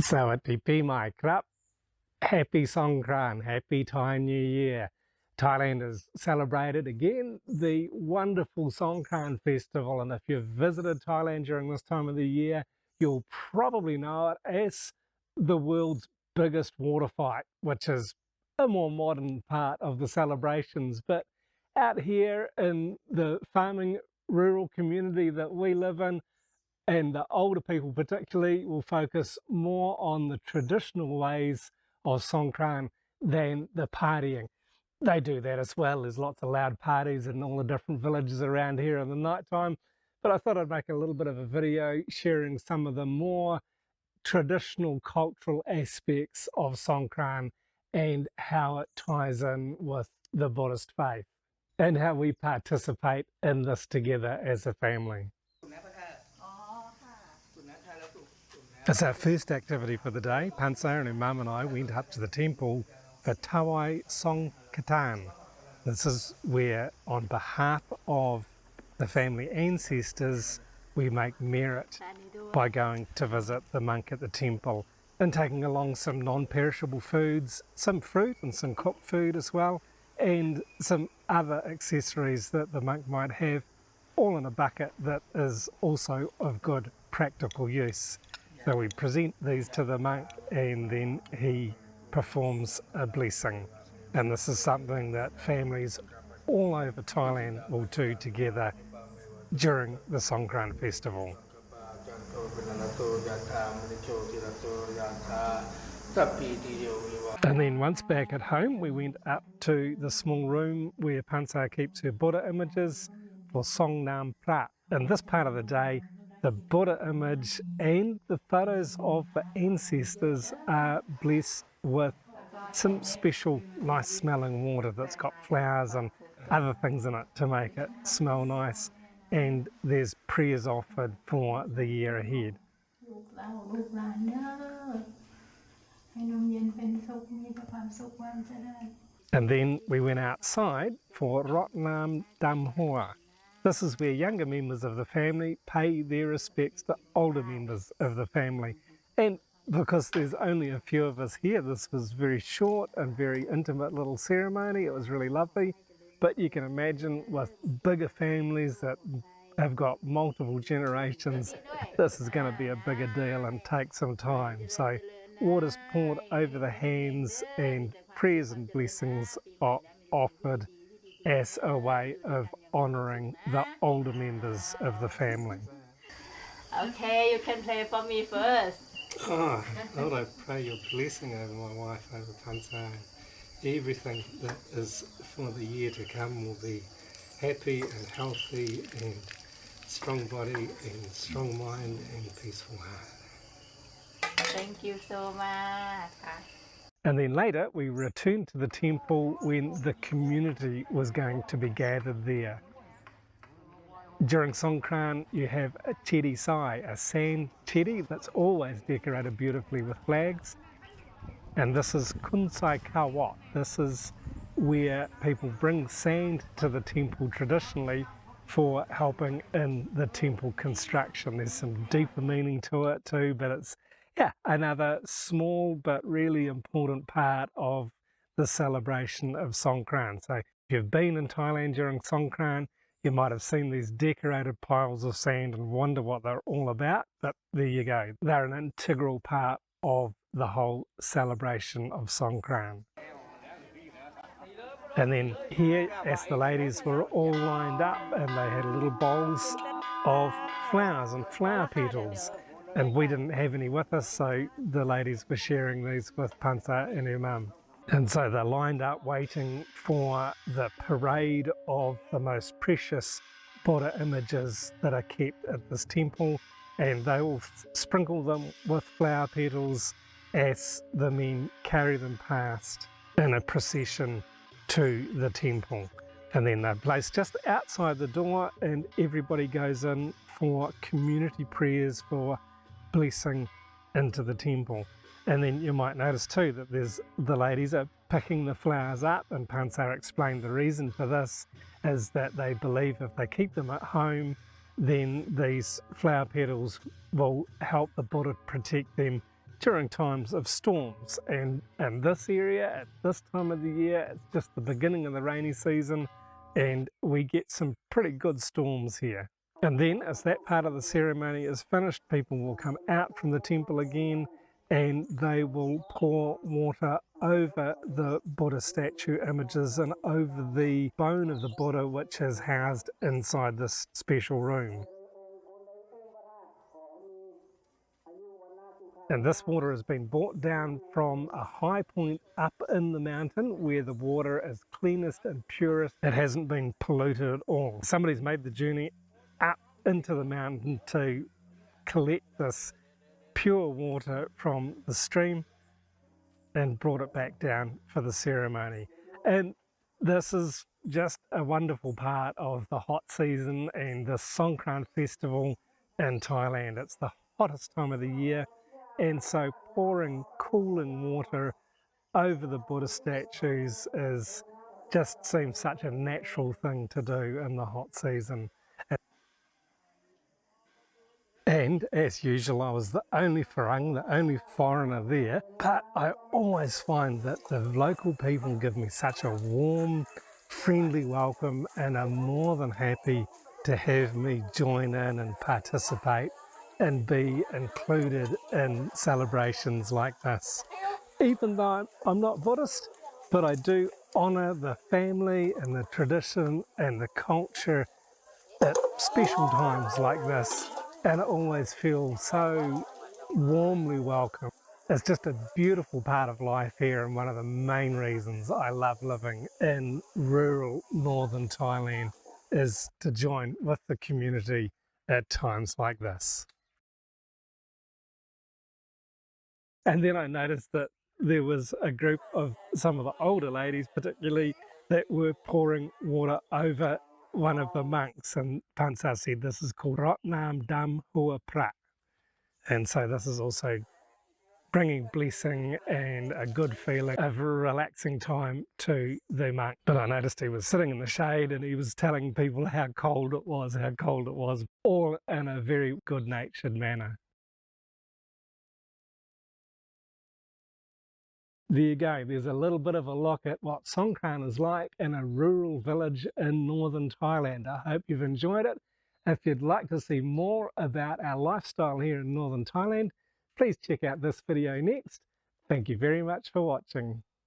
Sawatdee Pi Mai Krap. Happy Song Khran, Happy Thai New Year. Thailand has celebrated again the wonderful Song Khran festival, and if you've visited Thailand during this time of the year, you'll probably know it as the world's biggest water fight, which is a more modern part of the celebrations. But out here in the farming rural community that we live in, and the older people particularly, will focus more on the traditional ways of Song Khran than the partying. They do that as well. There's lots of loud parties in all the different villages around here in the night time. But I thought I'd make a little bit of a video sharing some of the more traditional cultural aspects of Song Khran and how it ties in with the Buddhist faith and how we participate in this together as a family. It's our first activity for the day. Pansa and her mum and I went up to the temple for Tawai Song Khran. This is where, on behalf of the family ancestors, we make merit by going to visit the monk at the temple and taking along some non-perishable foods, some fruit and some cooked food as well, and some other accessories that the monk might have, all in a bucket that is also of good practical use. So we present these to the monk and then he performs a blessing. And this is something that families all over Thailand will do together during the Song Khran festival. And then once back at home, we went up to the small room where Pansa keeps her Buddha images for Song Nam Prat. In this part of the day, the Buddha image and the photos of the ancestors are blessed with some special nice smelling water that's got flowers and other things in it to make it smell nice, and there's prayers offered for the year ahead. And then we went outside for Rotnam Dam Hoa. This is where younger members of the family pay their respects to older members of the family. And because there's only a few of us here, this was very short and very intimate little ceremony. It was really lovely. But you can imagine with bigger families that have got multiple generations, this is going to be a bigger deal and take some time. So water's poured over the hands and prayers and blessings are offered as a way of honouring the older members of the family. Okay, you can play for me first. Oh, Lord, I pray your blessing over my wife, over Pansa. Everything that is for the year to come will be happy and healthy and strong body and strong mind and peaceful heart. Thank you so much. And then later we returned to the temple when the community was going to be gathered there. During Song Khran you have a chedi sai, a sand chedi that's always decorated beautifully with flags. And this is Kunsai Kawat. This is where people bring sand to the temple traditionally for helping in the temple construction. There's some deeper meaning to it too, but it's another small but really important part of the celebration of Song Khran. So if you've been in Thailand during Song Khran, you might have seen these decorated piles of sand and wonder what they're all about, but there you go. They're an integral part of the whole celebration of Song Khran. And then here, as the ladies were all lined up and they had little bowls of flowers and flower petals, and we didn't have any with us, so the ladies were sharing these with Pansa and her mum. And so they're lined up waiting for the parade of the most precious Buddha images that are kept at this temple, and they will sprinkle them with flower petals as the men carry them past in a procession to the temple. And then they're placed just outside the door and everybody goes in for community prayers for blessing into the temple. And then you might notice too that the ladies are picking the flowers up, and Pansa explained the reason for this is that they believe if they keep them at home, then these flower petals will help the Buddha protect them during times of storms. And in this area, at this time of the year, it's just the beginning of the rainy season, and we get some pretty good storms here. And then, as that part of the ceremony is finished, people will come out from the temple again and they will pour water over the Buddha statue images and over the bone of the Buddha, which is housed inside this special room. And this water has been brought down from a high point up in the mountain where the water is cleanest and purest. It hasn't been polluted at all. Somebody's made the journey up into the mountain to collect this pure water from the stream and brought it back down for the ceremony. And this is just a wonderful part of the hot season and the Song Khran festival in Thailand. It's the hottest time of the year, and so pouring cooling water over the Buddha statues just seems such a natural thing to do in the hot season. And as usual, I was the only Farang, the only foreigner there, but I always find that the local people give me such a warm, friendly welcome and are more than happy to have me join in and participate and be included in celebrations like this. Even though I'm not Buddhist, but I do honour the family and the tradition and the culture at special times like this, and it always feels so warmly welcome. It's just a beautiful part of life here, and one of the main reasons I love living in rural northern Thailand is to join with the community at times like this. And then I noticed that there was a group of some of the older ladies particularly that were pouring water over one of the monks, and Pansa said this is called Rot Nam Dam Hua Prat. And so this is also bringing blessing and a good feeling of a relaxing time to the monk. But I noticed he was sitting in the shade and he was telling people how cold it was, all in a very good-natured manner. There you go, there's a little bit of a look at what Song Khran is like in a rural village in northern Thailand. I hope you've enjoyed it. If you'd like to see more about our lifestyle here in northern Thailand, please check out this video next. Thank you very much for watching.